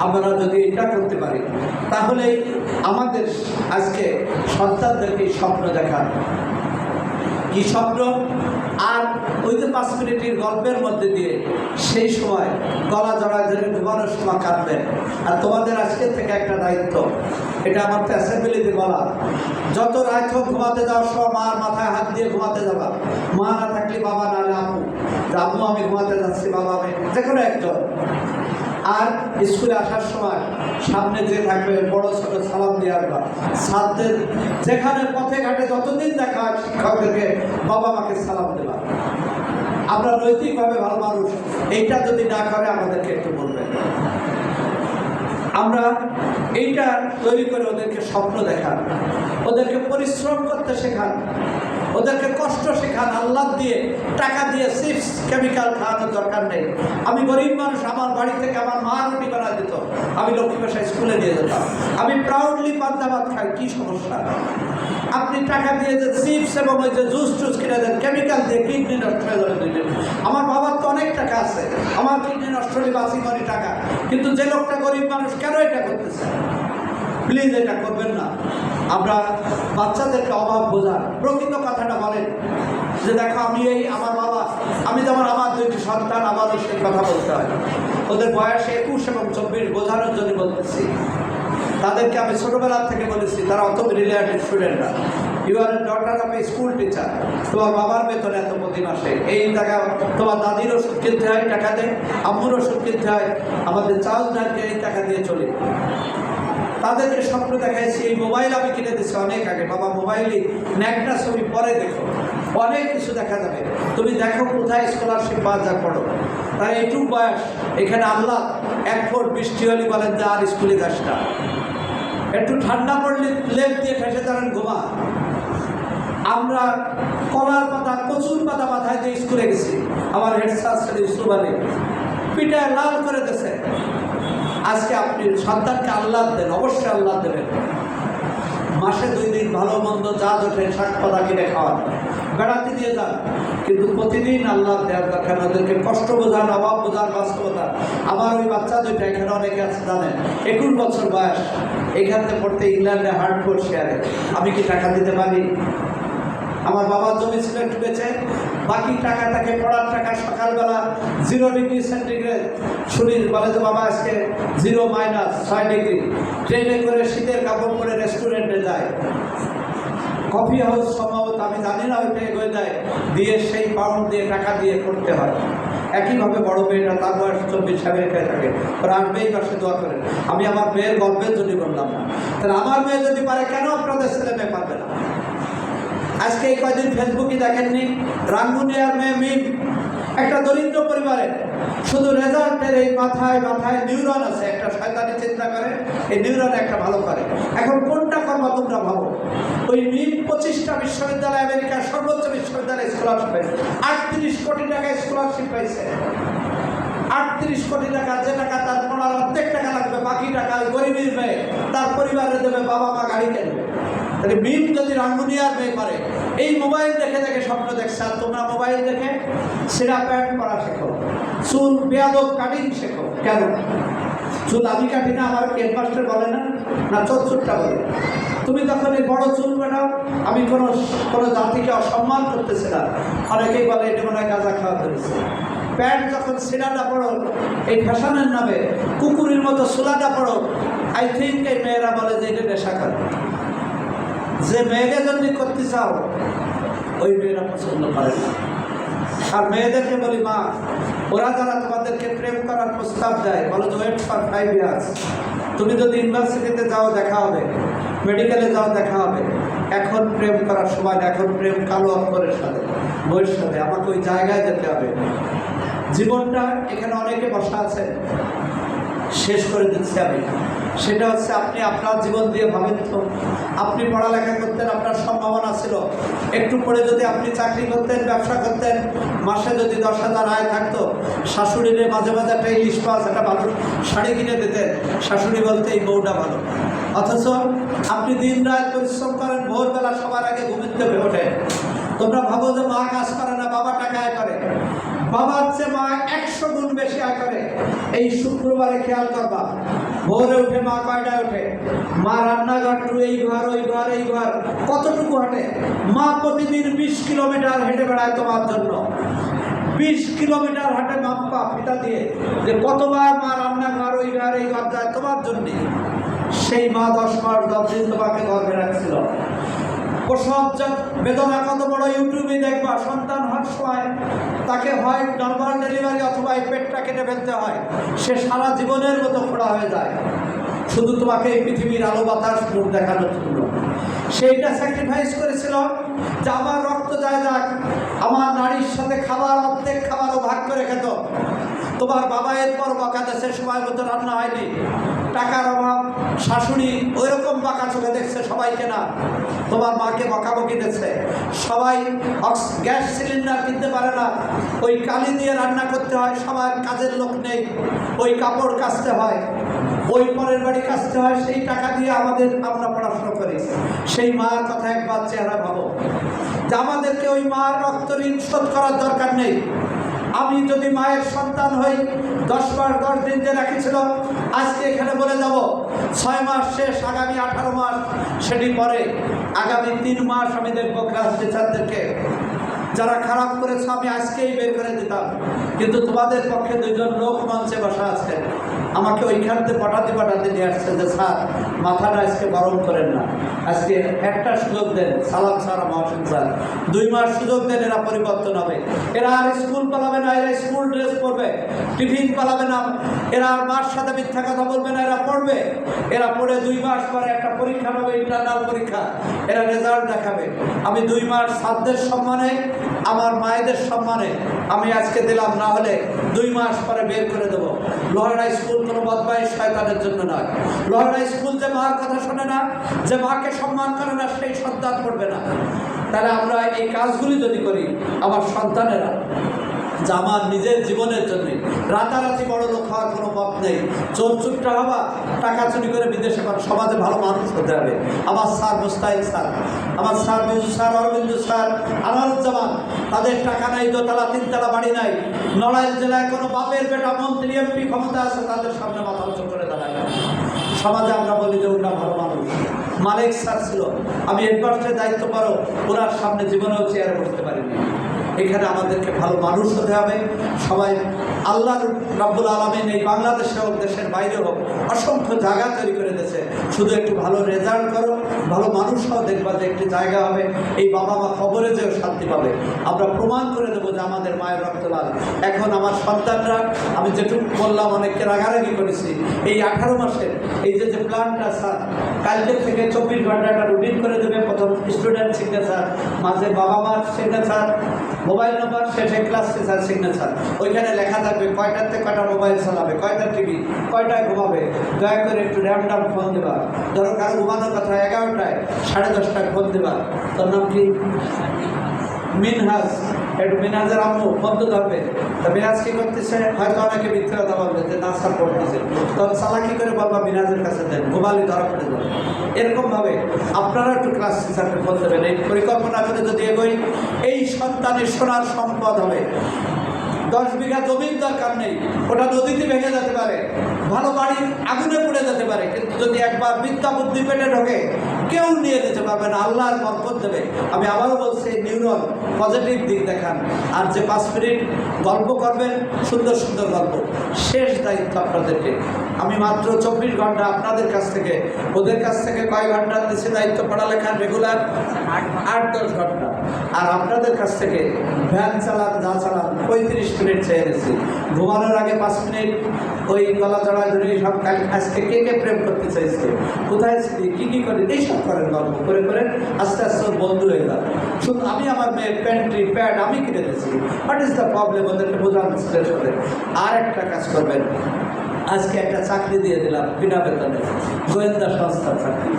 আমরা যদি এটা করতে পারি তাহলে আমাদের আজকে সন্তানদেরকে স্বপ্ন দেখা, কি স্বপ্ন? আর ওই যে 5 মিনিটের গল্পের মধ্যে দিয়ে সেই সময় গলা জড়ায় ধরে ঘুমানোর সময় কাঁদবেন। আর তোমাদের আজকের থেকে একটা দায়িত্ব, এটা আমার তো অ্যাসেম্বলিতে বলা, যত রাত হোক ঘুমাতে যাওয়ার সময় মার মাথায় হাত দিয়ে ঘুমাতে যাবা, মা না থাকলে বাবা, না আপু, আম্মু আমি ঘুমাতে যাচ্ছি, বাবা আমি, যে কোনো একজন। আর স্কুলে আসার সময় সামনে যে থাকবে বড় ছোট সালাম দিয়ে আসবা, ছাত্রদের যেখানে পথে ঘাটে যতদিন দেখা শিক্ষকদেরকে বাবা মাকে সালাম দেবা। আমরা নৈতিকভাবে ভালো মানুষ, এইটা যদি না করে আমাদেরকে একটু বলবেন। আমরা এইটা তৈরি করে ওদেরকে স্বপ্ন দেখান, ওদেরকে পরিশ্রম করতে শেখান। ওদেরকে কষ্ট শেখান, আল্লাহ দিয়ে টাকা দিয়ে চিপস কেমিক্যাল খাওয়ানোর দরকার নেই। আমি গরিব মানুষ, আমার বাড়ি থেকে আমার মা রুটি বানা দিত, আমি লক্ষ্মী ভাষায় স্কুলে নিয়ে যেতাম, আমি প্রাউডলি পান্তা ভাত খাই, কি সমস্যা? আপনি টাকা দিয়ে যে চিপস এবং ওই যে জুস টুস কিনে দেন কেমিক্যাল দিয়ে, কিডনি নষ্ট হয়ে যাবে 2 দিন। আমার বাবার তো অনেক টাকা আছে, আমার কিডনি নষ্ট হলে বাঁচি করি টাকা, কিন্তু যে লোকটা গরিব মানুষ কেন এটা করতেছে? প্লিজ এটা করবেন না। আমরা বাচ্চাদেরকে অভাব বোঝান, প্রকৃত কথাটা বলেন যে দেখো আমি আমার বাবা, আমি যেমন আমার 2টি সন্তান, আমারও সেই কথা বলতে হয়। ওদের বয়স 21 এবং 24, বোঝানোর জন্য বলতেছি। তাদেরকে আমি ছোটবেলা থেকে বলেছি, তারা অত ব্রিলিয়ান্ট স্টুডেন্টরা, you are daughter of a school teacher, তোমার বাবার বেতন এত প্রতি মাসে, এই টাকা তোমার দাদির ওষুধ কিনতে হয় টাকা দেয়, আম্মুর ওষুধ কিনতে হয়, আমাদের চাল ডালকে এই টাকা দিয়ে চলে। তাদেরকে স্বপ্ন দেখাইছি, এই মোবাইল আমি কিনে দিচ্ছি অনেক আগে, বাবা মোবাইলে ন্যাকটা ছবি পরে দেখো, অনেক কিছু দেখা যাবে, তুমি দেখো কোথায় স্কলারশিপ পাওয়া যা পড়ো। তাই এইটুকু বয়স, এখানে আল্লাহ 1 ফুট বৃষ্টি হলে বলেন যে আর স্কুলে যাস না, একটু ঠান্ডা পড়লে লেপ দিয়ে ফেসে দাঁড়ান ঘুমা। আমরা কলার পাতা, কচুর পাতা মাথায় দিয়ে স্কুলে গেছি, আমার হেড স্যার ছিল ইউসুফ আলী, পিঠায় লাল করে দিয়েছে। আজকে আপনি সন্তানকে আল্লাহ দেন, অবশ্যই আল্লাহ দেবেন, মাসে 2 দিন ভালো মন্দ যা জোটে শাক পাতা কিনে খাওয়ান, বেড়াতে দিয়ে যান, কিন্তু প্রতিদিন আল্লাহ দেওয়ার দরকার। ওদেরকে কষ্ট বোঝান, অভাব বোঝান, বাস্তবতা। আমার ওই বাচ্চা 2টা, এখানে অনেকে আছে জানেন, 21 বছর বয়স, এখান থেকে পড়তে ইংল্যান্ডে হার্ডফোর্ড শেয়ারে। আমি কি টাকা দিতে পারি? আমার বাবার জমি ছিল একটু বেঁচে, বাকি টাকাটাকে পড়ার টাকা সকালবেলা 0 ডিগ্রি সেন্টিগ্রেড শরীর বলে যে বাবা আজকে 0 মাইনাস 6 ডিগ্রি, ট্রেনে করে শীতের কাপড় পরে রেস্টুরেন্টে যায়, কফি হাউস সম্ভবত, আমি জানি না, ওইটা এগোয় দেয়, দিয়ে সেই পাউন্ড দিয়ে টাকা দিয়ে করতে হয়। একইভাবে বড় মেয়েটা, তার বয়স 24, আমেরিকায় থাকে, ওরা আসবেই পাশে দোয়া করেন। আমি আমার মেয়ের গল্পের জন্য বললাম না, তাহলে আমার মেয়ে যদি পারে, কেন আপনাদের ছেলে মেয়ে পারবে না? আজকে এই কয়দিন ফেসবুকে দেখেননি, রাঙ্গুনিয়ার মেয়ে মিম, একটা দরিদ্র পরিবারে, শুধু রেজাল্টের এই মাথায় মাথায় নিউরন আছে, একটা শয়তানি চিন্তা করে, এই নিউরন একটা ভালো করে। এখন কোনটা করবো তোমরা ভাবো। ওই মিম 25টা বিশ্ববিদ্যালয়, আমেরিকার সর্বোচ্চ বিশ্ববিদ্যালয়ে স্কলারশিপ পাইছে, 38 কোটি টাকা স্কলারশিপ পাইছে। 38 কোটি টাকা, যে টাকা তার পড়ার অর্ধেক টাকা লাগবে, বাকি টাকা গরিবের মেয়ে তার পরিবারে দেবে, বাবা মা গাড়ি কিনবে। তাহলে মিম যদি রাঙ্গুনিয়ার মেয়ে করে, এই মোবাইল দেখে দেখে স্বপ্ন দেখছে, আর তোমরা মোবাইল দেখে সেরা প্যান্ট পরা শেখো, চুল বেয়াদব কাটিং শেখো। কেন? চুল আমি কাটি না, আমার হেডমাস্টার বলে না, না চোরটা বলে। তুমি যখন এই বড় চুল কাটাও, আমি কোনো জাতিকে অসম্মান করতেছি না, অনেকেই বলে এটা মনে হয় গাঁজা খাওয়া ধরেছে। প্যান্ট যখন সিলাটা পড়ো, এই ফ্যাশনের নামে কুকুরের মতো সোলাটা পড়ো, আই থিঙ্ক এই মেয়েরা বলে যে এটা নেশা করে। যে মেয়েকে জন্য করতে চাও, ওই মেয়েরা পছন্দ করে না। আর মেয়েদেরকে বলি, মা, ওরা যারা তোমাদেরকে প্রেম করার প্রস্তাব দেয়, বলো যে ওয়েট ফর 5 ইয়ার্স। তুমি যদি ইউনিভার্সিটিতে যাও দেখা হবে, মেডিকেলে যাও দেখা হবে, এখন প্রেম করার সময়, এখন প্রেম কালো অক্ষরের সাথে, বইয়ের সাথে। আমাকে ওই জায়গায় যেতে হবে। জীবনটা এখানে অনেকে বসা আছেন, শেষ করে দিচ্ছি আমি। সেটা হচ্ছে, আপনি আপনার জীবন দিয়ে ভাবেন তো, আপনি পড়ালেখা করতেন, আপনার সম্ভাবনা ছিল, একটু পরে যদি আপনি চাকরি করতেন, ব্যবসা করতেন, মাসে যদি 10,000 আয় থাকতো, শাশুড়ির মাঝে মাঝে একটা ইলিশ মাছ, একটা ভালো শাড়ি কিনে দিতেন, শাশুড়ি বলতে এই বউটা ভালো। অথচ আপনি দিন রাত পরিশ্রম করেন, ভোরবেলা সবার আগে ঘুমিতে ওঠেন। তোমরা ভাবো যে মা কাজ করে না, বাবা টাকা আয় করে। বাবার চেয়ে মা 100 গুণ বেশি আয় করে। এই শুক্রবারে খেয়াল করবা, ভোরে উঠে মা কয়টায় ওঠে? মা রান্নাঘর টু এই ঘর, ওই ঘর, এই ঘর, কতটুকু হাঁটে? মা প্রতিদিন 20 কিলোমিটার হেঁটে বেড়ায় তোমার জন্য। 20 কিলোমিটার হাঁটে মাপ্পা ফিতা দিয়ে, যে কতবার মা রান্নাঘর, ওই ঘর, এই ঘর যায় তোমার জন্য। সেই মা 10 মাস 10 দিন তোমাকে গর্ভে রাখছিল। প্রসব বেদনা কত বড়, ইউটিউবে দেখবা। সন্তান হওয়ার সময় তাকে হয় নর্মাল ডেলিভারি অথবা এই পেটটা কেটে ফেলতে হয়, সে সারা জীবনের মতো খোড়া হয়ে যায়, শুধু তোমাকে এই পৃথিবীর আলো বাতাস মুখ দেখানোর জন্য। সেইটা স্যাক্রিফাইস করেছিল যে আমার রক্ত যায় যাক, আমার নারীর সাথে খাবার, অর্ধেক খাবারও ভাগ করে খেত। তোমার বাবা এরপর বকা দেশে সময় মতো রান্না হয়নি, টাকার অভাব, শাশুড়ি ওই রকম বাঁকা চোখে দেখছে সবাইকে না, তোমার মাকে বকাবকি দেখছে, সবাই গ্যাস সিলিন্ডার কিনতে পারে না, ওই কালি দিয়ে রান্না করতে হয়, সবার কাজের লোক নেই, ওই কাপড় কাচতে হয়, ওই পরের বাড়ি কাচতে হয়, সেই টাকা দিয়ে আমরা পড়াশোনা করি। সেই মার কথা একবার চেহারা ভাবো যে আমাদেরকে ওই মার রক্ত ঋণ শোধ করার দরকার নেই। আমি যদি মায়ের সন্তান হই, 10 মাস 10 দিন যে রাখিছিল, আজকে এখানে বলে যাব 6 মাস শেষ, আগামী 18 মাস, সেটি পরে আগামী 3 মাস আমি দেখবো ক্লাস টিচারদেরকে যারা খারাপ করেছে আমি আজকেই বের করে দিতাম, কিন্তু তোমাদের পক্ষে 2 জন লোক মঞ্চে বসা আছে, আমাকে ওইখানতে পটাতে নিয়ে আসছে যে স্যার মাথাটা আজকে গরম করেন না, আজকে একটা সুযোগ দেন, সালাম স্যার, মহসিন স্যার, 2 মাস সুযোগ দেন, এরা পরিবর্তন হবে, এরা আর স্কুল পালাবে না, এরা স্কুল ড্রেস পরবে, টিফিন পালাবে না, এরা আর মার সাথে মিথ্যা কথা বলবে না, এরা পড়বে, এরা পড়ে 2 মাস পরে একটা পরীক্ষা হবে, ইন্টারনাল পরীক্ষা, এরা রেজাল্ট দেখাবে। আমি 2 মাস ছাত্রদের সম্মানে, আমার মায়েদের সম্মানে আমি আজকে দিলাম, না হলে 2 মাস পরে বের করে দেবো। লোহারা স্কুল কোনো বদমাইশ শয়তানের জন্য নয়। লোহারা স্কুল যে মার কথা শোনে না, যে মাকে সম্মান করে না, সেই সন্তান পড়বে না। তাহলে আমরা এই কাজগুলি যদি করি, আমার সন্তানেরা, যা আমার নিজের জীবনের জন্য, রাতারাতি বড় লোক হওয়ার কোনো পথ নেই, চোর চুপটা হবা, টাকা চুরি করে বিদেশে সমাজে ভালো মানুষ হতে হবে। আমার স্যার মুস্তাহিদ স্যার, আমার sir Biju sir, Arabindu sir, Anaruzzaman, তাদের টাকা নাই, 2 তলা 3 তলা বাড়ি নাই, নড়াইল জেলায় কোনো বাপের বেটা মন্ত্রী এমপি ক্ষমতা আছে, তাদের সামনে মাথা উঁচু করে দাঁড়ায় না। সমাজে আমরা বলি যে ওরা ভালো মানুষ। মালিক স্যার ছিল, আমি হেডমাস্টারের দায়িত্ব পারো, ওনার সামনে জীবনেও চেয়ারে বসতে পারিনি। এখানে আমাদেরকে ভালো মানুষ হতে হবে। সবাই আল্লাহ রাব্বুল আলামিন এই বাংলাদেশে হোক, দেশের বাইরে হোক, অসংখ্য জায়গা তৈরি করে দিয়েছে। শুধু একটু ভালো রেজাল্ট করো, ভালো মানুষ হও, দেখবা যে একটি জায়গা হবে, এই বাবা মা কবরে যেও শান্তি পাবে। আমরা প্রমাণ করে দেবো যে আমাদের মায়ের রক্ত লাল। এখন আমার সন্তানরা, আমি যেটুকু বললাম, অনেককে রাগারাগি করেছি, এই 18 মাসের এই যে প্ল্যানটা স্যার, কালকে থেকে 24 ঘন্টাটা রুটিন করে দেবে। প্রথম স্টুডেন্ট সিগনেচার, মাঝে বাবা মার সিগনেচার, মোবাইল নাম্বার, শেষে ক্লাস টিচার সিগনেচার। ওইখানে লেখা থাকবে কয়টাতে কয়টা মোবাইল চালাবে, কয়টা টিভি, কয়টায় ঘুমাবে। দয়া করে একটু র্যান্ডাম ফোন দেবা, ধরো কারো ঘুমানোর কথা 11টায়, 10:30টায় ফোন দেবা। তোর নাম কি? মিনহাজ। একটু মিনহাজের আম্মু বন্ধ ধরবে। তা মিনহাজ কি করতেছে? হয়তো অনেকে মিথ্যে কথা বলবে যে নাস্তা পড়তেছে, তখন চালাকি করে বলবা মিনহাজের কাছে দেন, ঘুমালি ধরা পড়ে যাবে। এরকমভাবে আপনারা একটু ক্লাস টিচারকে ফোন দেবেন। এই পরিকল্পনা করে যদি এগোই, এই সন্তানের সোনার সম্পদ হবে। 10 বিঘা জমির দরকার নেই, ওটা নদীতে ভেঙে যেতে পারে, ভালো বাড়ির আগুনে পুড়ে যেতে পারে, কিন্তু যদি একবার বিদ্যা বুদ্ধি পেটে ঢোকে, কেউ নিয়ে যেতে পারবে না, আল্লাহর বরকত দেবে। আমি আবারও বলছি, নিউরন পজিটিভ দিক দেখান। আর যে 5 মিনিট গল্প করবেন, সুন্দর সুন্দর গল্প, শেষ দায়িত্ব আপনাদেরকে। আমি মাত্র 24 ঘন্টা আপনাদের কাছ থেকে, ওদের কাছ থেকে কয় ঘন্টা দিচ্ছি দায়িত্ব? পড়ালেখার রেগুলার 8-10 ঘন্টা। আর আপনাদের কাছ থেকে ভ্যান চালান, যা চালান, 35 মিনিট চেয়ে এনেছি। ঘুমানোর আগে 5 মিনিট ওই গলা চড়া ধরে সব, আজকে কে কে প্রেম করতে চাইছে, কোথায় ছিলি, কী করি, এইসব করেন, গল্প করে করে আস্তে আস্তে বন্ধু হয়ে যান। শুধু আমি আমার মেয়ের প্যান্ট্রি প্যাড আমি কিনে দিয়েছি, হোয়াট ইজ দ্য প্রবলেম, ওদেরকে বোঝান ছেলের সাথে। আর একটা কাজ করবেন, আজকে একটা চাকরি দিয়ে দিলাম বিনা বেতনে, গোয়েন্দা সংস্থার চাকরি,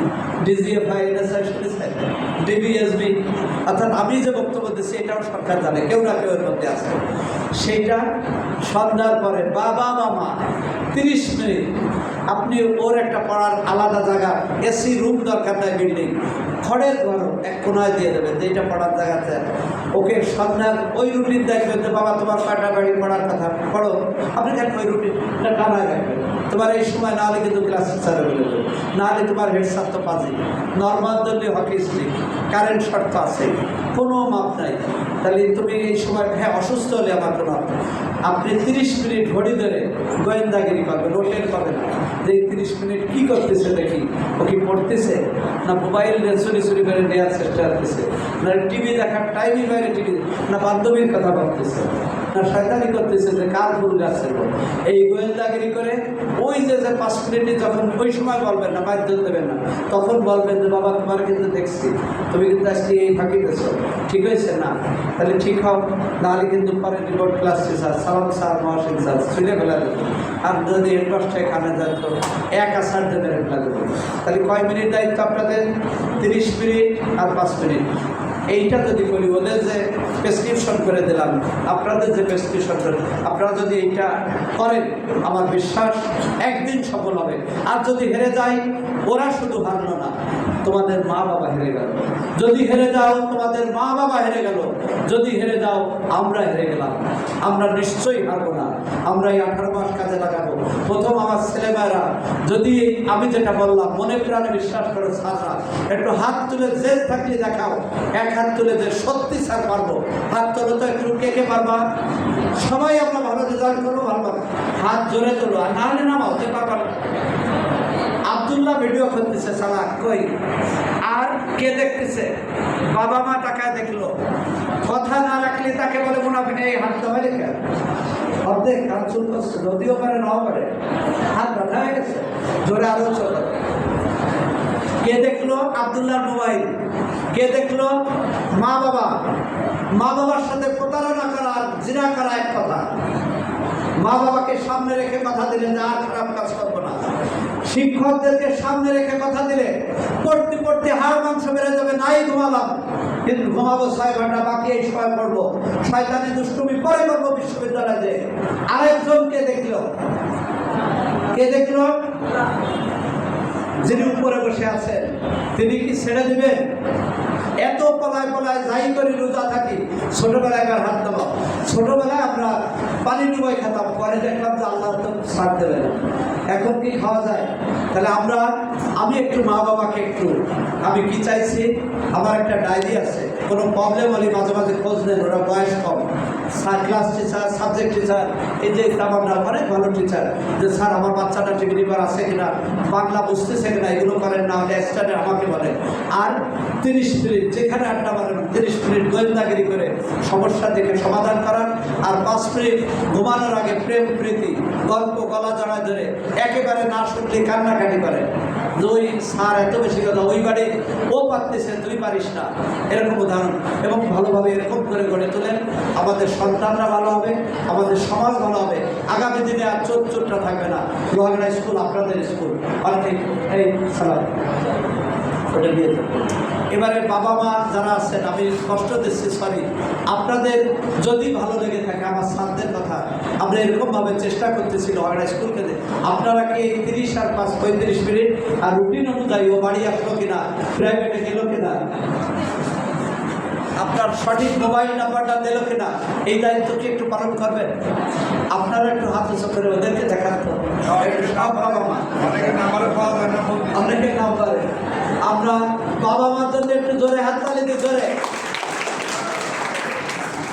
ডিজিএফআই, এনএসআই, ডিবিএসবি, অর্থাৎ আমি যে বক্তব্য দিচ্ছি এটাও সরকার জানে, কেউ না কেউ এর মধ্যে আছে। সেইটা সন্ধ্যার পরে বাবা মা 30 মিনিট আপনি ওর একটা পড়ার আলাদা জায়গা, এসি রুম দরকার নাই, বিল্ডিং, খড়ের ঘর এক কোনায় দিয়ে দেবেন, যেটা পড়ার জায়গাতে ওকে সন্ধ্যার ওই রুটিন দেখবেন যে বাবা তোমার 6টা বাড়ি পড়ার কথা, পড়ো। আপনি দেখেন ওই রুটিনটা টানায় রাখবেন। তোমার এই সময় না হলে কিন্তু ক্লাস টিচারে বলে দেবে, না হলে তোমার হেড স্যার তো পাজি, নর্মাল দলীয় হকি স্টিক, কারেন্ট শর্ট তো আছে, কোনো মাপ নাই। তাহলে তুমি এই সময়, হ্যাঁ অসুস্থ হলে আমার কোনো মাপ, আপনি 30 মিনিট ঘড়ি ধরে গোয়েন্দাগিরি করবেন, রোটের পাবেন যে এই 30 মিনিট কী করতেছে দেখি, ও কি পড়তেছে না মোবাইল চুরি চুরি করে নেওয়ার চেষ্টা করতেছে, না টিভি দেখার টাইমই বাইরে টিভি, না বান্ধবীর কথা ভাবতেছে। না শয়তানি করতেছে যে কার ফুল গাছের বউ। এই গোয়েন্দাগিরি করে ওই যে 5 মিনিটে যখন ওই সময় বলবেন না, বাধ্য দেবেন না, তখন বলবেন যে বাবা তোমার কিন্তু দেখছি, তুমি কিন্তু আজকে এই ফাঁকি দিয়েছো, ঠিক হয়েছে না? তাহলে ঠিক হও, নাহলে কিন্তু পরে রিপোর্ট ক্লাস টিচার সালাম স্যার মহাসিন স্যার ছুটে ফেলা দেবো। আর যদি হেডমাস্টার এখানে যেত এক আসার দেবে ফেলা দেবো। তাহলে কয় মিনিট দায়িত্ব আপনাদের? 30 মিনিট আর 5 মিনিট। এইটা যদি করি, ওদের যে প্রেসক্রিপশন করে দিলাম, আপনাদের যে প্রেসক্রিপশন করে, আপনারা যদি এইটা করেন, আমার বিশ্বাস একদিন সফল হবে। আর যদি হেরে যাই, ওরা শুধু হারলো না, তোমাদের মা বাবা হেরে গেল। যদি হেরে যাও, তোমাদের মা বাবা হেরে গেল। যদি হেরে যাও, আমরা হেরে গেলাম। আমরা নিশ্চয়ই হারবো না। আমরা এই 18 মাস কাজে লাগাবো। প্রথম আমার ছেলেমেয়েরা যদি আমি যেটা বললাম মনে প্রাণে বিশ্বাস করে, সারা একটু হাত তুলে জেদ থাকলে দেখাও, এক হাত তুলে যে সত্যি স্যার পারবো, হাত তোলো তো একটু, কে কে পারবা? সবাই আমরা ভালো রেজাল্ট করবো, ভালো হাত জোরে তোলো, আর না হলে নামাও, কে পারবা? আব্দুল্লাহ ভিডিও করতেছে, সালা কই? আর কে দেখতেছে? বাবা মা তাকায় দেখলো, কথা না রাখলে তাকে বলে মুনাফিক। এই হাত দেওয়া লেখা অর্ধেক হাত চুল করছে, যদিও পারে নাও পারে, হাত বাঁধা হয়ে গেছে, জোরে আরো চলো। কে দেখলো? আব্দুল্লাহর মোবাইল। কে দেখলো? মা বাবা। মা বাবার সাথে প্রতারণা করা, জিনা করা এক কথা। মা বাবাকে সামনে রেখে কথা দিলে যে আর খারাপ কাজ করবো না। শিক্ষকদেরকে সামনে রেখে কথা দিলে পড়তে পড়তে হাড় মাংস বেড়ে যাবে, নাই ঘুমালাম, কিন্তু ঘুমাবো 6 ঘন্টা, বাকি এই সময় পড়বো, শয়তানি দুষ্টুমি পরে করবো বিশ্ববিদ্যালয়ে। আরেকজনকে দেখলো, কে দেখলো? যিনি উপরে বসে আছেন, তিনি কি ছেড়ে দিবেন? এত পলায় পলায় যাই করি, রোজা থাকি, ছোটবেলায় কার হাত দেওয়া। ছোটবেলায় আমরা পানি ডুবাই খেতাম, পরে দেখলাম যে আল্লাহ তো ছাড় দেবে না, এখন কি খাওয়া যায়? তাহলে আমি একটু মা বাবাকে একটু, আমি কি চাইছি, আমার একটা ডায়েরি আছে, কোনো প্রবলেম হলে মাঝে মাঝে খোঁজ নেন, ওরা বয়স কম, sir class teacher, subject teacher, এই যে আমরা অনেক ভালো টিচার, যে স্যার আমার বাচ্চাটা টিভি বার আছে কিনা, বাংলা বুঝতেছে কিনা, এগুলো করেন, না হলে এক্সট্রা আমাকে বলেন। আর 30 মিনিট যেখানে আড্ডা মারেন, 30 মিনিট গোয়েন্দাগিরি করে সমস্যা দেখে সমাধান করার, আর 5 মিনিট ঘুমানোর আগে প্রেম প্রীতি গল্প গলা জড়ায় ধরে একেবারে না শুনলে কান্নাকাটি করেন, যে ওই স্যার এত বেশি কথা, ওই বাড়ি ও পারতেছে, তুই পারিস না, এরকম উদাহরণ। এবং ভালোভাবে এরকম করে গড়ে তোলেন, আমাদের সন্তানরা ভালো হবে, আমাদের সমাজ ভালো হবে। আগামী দিনে আর চোরটা থাকবে না। লোহাগড়া স্কুল আপনাদের স্কুল, অনেক এই সালাম ওটা দিয়ে। এবারে বাবা মা যারা আছেন, আমি কষ্ট দিচ্ছি, সরি, আপনাদের যদি ভালো লেগে থাকে আমার সাধ্যের কথা, আমরা এরকমভাবে চেষ্টা করতেছি লোহাগড়া স্কুলকে, আপনারা কি 30 আর 5 35 মিনিট আর রুটিন অনুযায়ী ও বাড়ি আসলো কিনা, প্রাইভেটে গেল কিনা, আপনার সঠিক মোবাইল নাম্বারটা দিল কিনা, এই দায়িত্ব কি একটু পালন করবেন? আপনারা একটু হাত উঁচু করে ওদেরকে দেখান তো, একটু সব বাবা মা, অনেকে নাম পারে, আমরা বাবা মার জন্য একটু জোরে হাত তালি দিই, জোরে।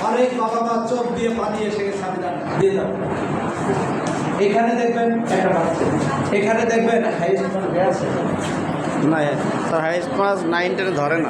অনেক বাবা মা চোখ দিয়ে পানি এসে গেছে, আমি দিয়ে যাবো। এখানে দেখবেন একটা বাচ্চা, এখানে দেখবেন হাইস্ট মার্ক আছে না, স্যার হাইস্ট মার্ক 9 10 ধরে না।